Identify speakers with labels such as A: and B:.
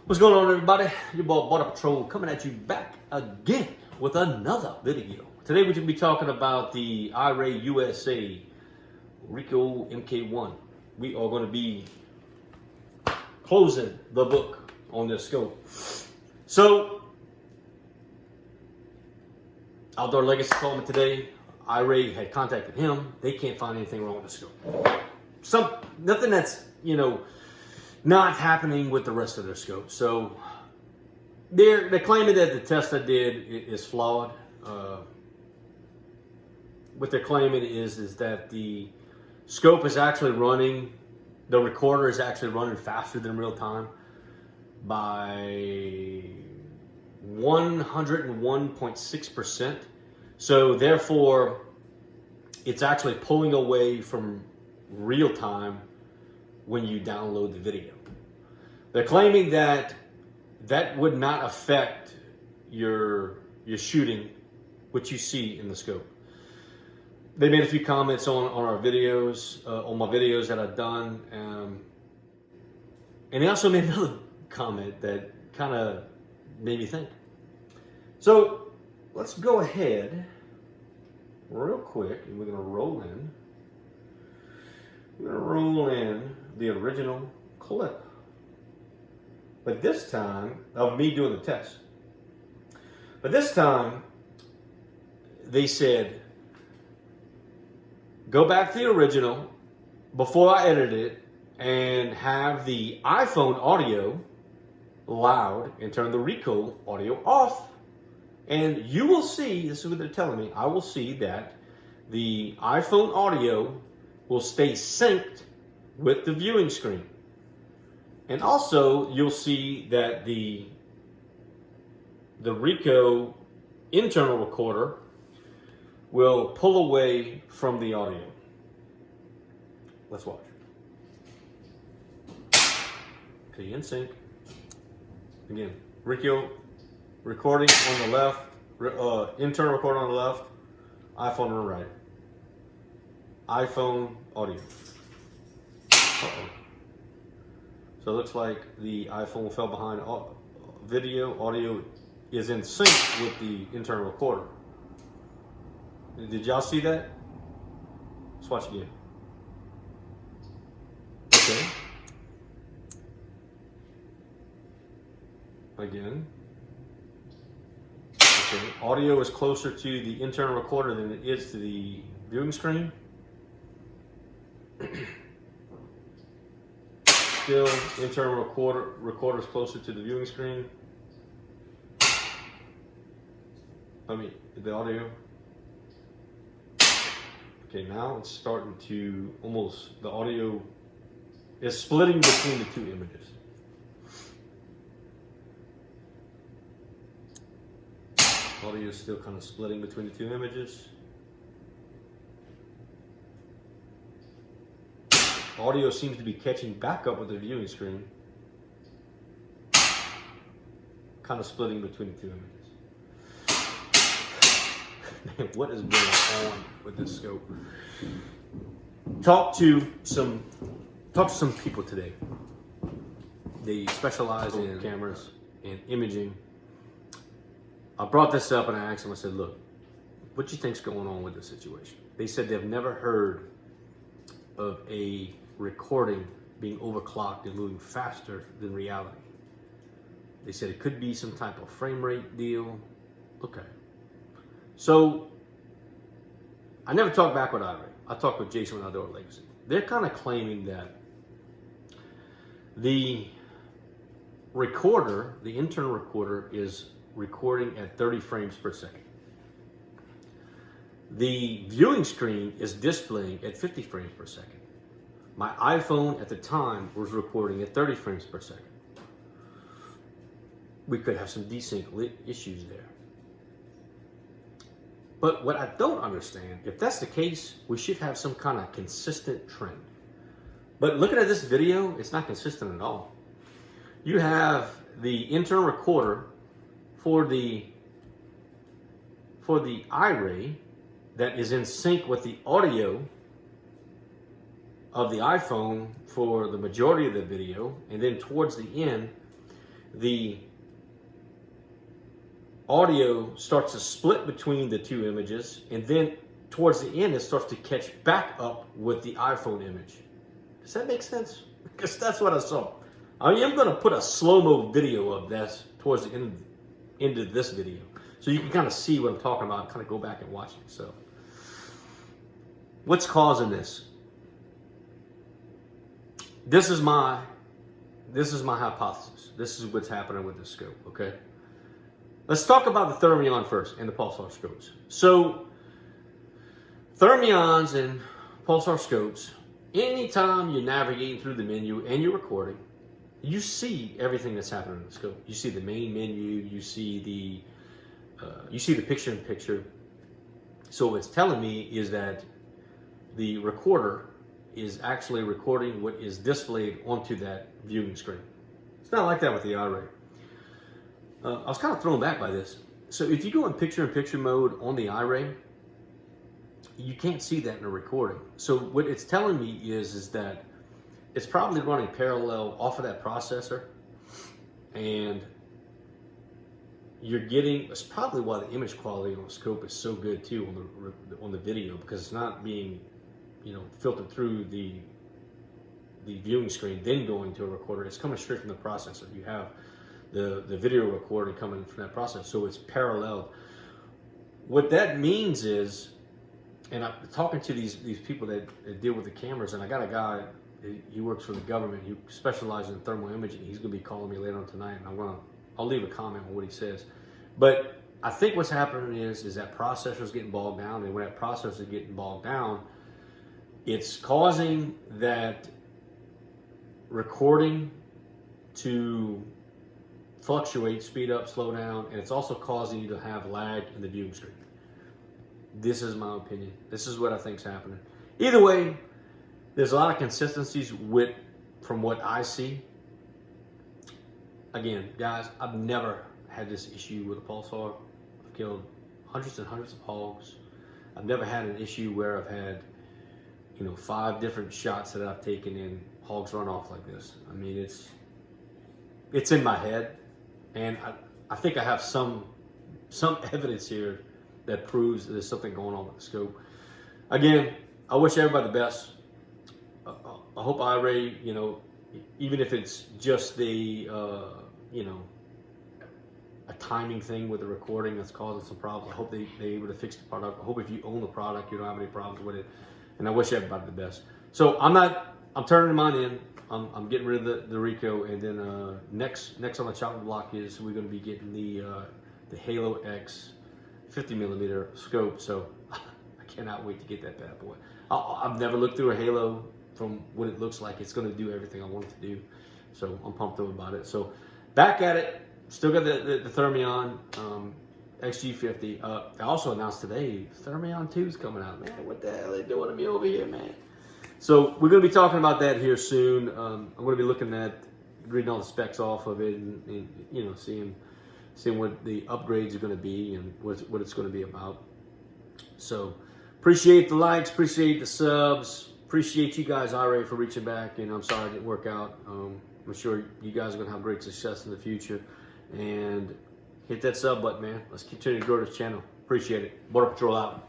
A: What's going on, everybody? Your boy Border Patrol coming at you back again with another video. Today we're going to be talking about the Iray USA Rico MK1. We are going to be closing the book on this scope. So, Outdoor Legacy called me today. Iray had contacted him. They can't find anything wrong with the scope. Nothing that's, not happening with the rest of their scope. So they're claiming that the test I did is flawed. What they're claiming is that the scope is actually running, the recorder is actually running faster than real time by 101.6%. So therefore, it's actually pulling away from real time when you download the video. They're claiming that that would not affect your shooting, what you see in the scope. They made a few comments on our videos, on my videos that I've done, and they also made another comment that kind of made me think. So let's go ahead real quick, and we're gonna roll in. We're gonna roll in the original clip, but this time of me doing the test. But this time they said, go back to the original before I edit it and have the iPhone audio loud and turn the Rico audio off. And you will see, this is what they're telling me, I will see that the iPhone audio will stay synced with the viewing screen. And also you'll see that the Rico internal recorder will pull away from the audio. Let's watch. Okay, in sync. Again, Rico recording on the left, internal recording on the left, iPhone on the right. iPhone audio. Uh-oh. So it looks like the iPhone fell behind video. Audio is in sync with the internal recorder. Did y'all see that? Let's watch again. Okay. Again. Okay. Audio is closer to the internal recorder than it is to the viewing screen. Still, internal recorder is closer to the viewing screen. I mean, the audio. Okay, now it's starting to almost, the audio is splitting between the two images. Audio is still kind of splitting between the two images. Audio seems to be catching back up with the viewing screen. Kind of splitting between the two images. Man, what is going on with this scope? Talk to some people today. They specialize in cameras and imaging. I brought this up and I asked them, I said, look, what do you think's going on with this situation? They said they've never heard of a recording being overclocked and moving faster than reality. They said it could be some type of frame rate deal. Okay. So I never talked back with Iray. I talked with Jason with Outdoor Legacy. They're kind of claiming that the recorder, the internal recorder, is recording at 30 frames per second. The viewing screen is displaying at 50 frames per second. My iPhone at the time was recording at 30 frames per second. We could have some desync issues there. But what I don't understand, if that's the case, we should have some kind of consistent trend. But looking at this video, it's not consistent at all. You have the internal recorder for the Iray that is in sync with the audio of the iPhone for the majority of the video, and then towards the end, the audio starts to split between the two images, and then towards the end, it starts to catch back up with the iPhone image. Does that make sense? Because that's what I saw. I am going to put a slow-mo video of this towards the end of this video, so you can kind of see what I'm talking about and kind of go back and watch it. So, what's causing this? This is my hypothesis. This is what's happening with the scope, okay? Let's talk about the Thermion first and the pulsar scopes. So, Thermions and pulsar scopes, anytime you're navigating through the menu and you're recording, you see everything that's happening in the scope. You see the main menu, you see the picture-in-picture. So what it's telling me is that the recorder is actually recording what is displayed onto that viewing screen. It's not like that with the Iray. I was kind of thrown back by this. So if you go in picture-in-picture mode on the Iray, you can't see that in a recording. So what it's telling me is that it's probably running parallel off of that processor, and you're getting, it's probably why the image quality on the scope is so good too on the video, because it's not being, filtered through the viewing screen, then going to a recorder. It's coming straight from the processor. You have the video recording coming from that processor, so it's parallel. What that means is, and I'm talking to these people that deal with the cameras, and I got a guy, he works for the government, he specializes in thermal imaging. He's going to be calling me later on tonight, and I'll leave a comment on what he says. But I think what's happening is that processor's getting bogged down, and when that processor is getting bogged down, it's causing that recording to fluctuate, speed up, slow down, and it's also causing you to have lag in the viewing screen. This is my opinion. This is what I think is happening. Either way, there's a lot of consistencies from what I see. Again, guys, I've never had this issue with a pulsar. I've killed hundreds and hundreds of hogs. I've never had an issue where I've had, 5 different shots that I've taken and hogs run off like this. I mean, it's in my head, and I think I have some evidence here that proves there's something going on with the scope. Again, I wish everybody the best. I hope Iray, even if it's just a timing thing with the recording that's causing some problems, I hope they're able to fix the product. I hope if you own the product, you don't have any problems with it. And I wish everybody the best. So I'm turning mine in. I'm getting rid of the Rico, and then next on the chopping block is we're going to be getting the Halo X 50mm scope. So I cannot wait to get that bad boy. I've never looked through a Halo. From what it looks like, it's going to do everything I want it to do. So I'm pumped up about it. So back at it. Still got the Thermion XG50. I also announced today Thermion 2 is coming out. Man, what the hell are they doing to me over here, man? So we're going to be talking about that here soon. I'm going to be looking at reading all the specs off of it, and seeing what the upgrades are going to be and what it's going to be about. So appreciate the likes, appreciate the subs. Appreciate you guys, Iray, for reaching back, and I'm sorry it didn't work out. I'm sure you guys are going to have great success in the future. And hit that sub button, man. Let's continue to grow this channel. Appreciate it. Border Patrol out.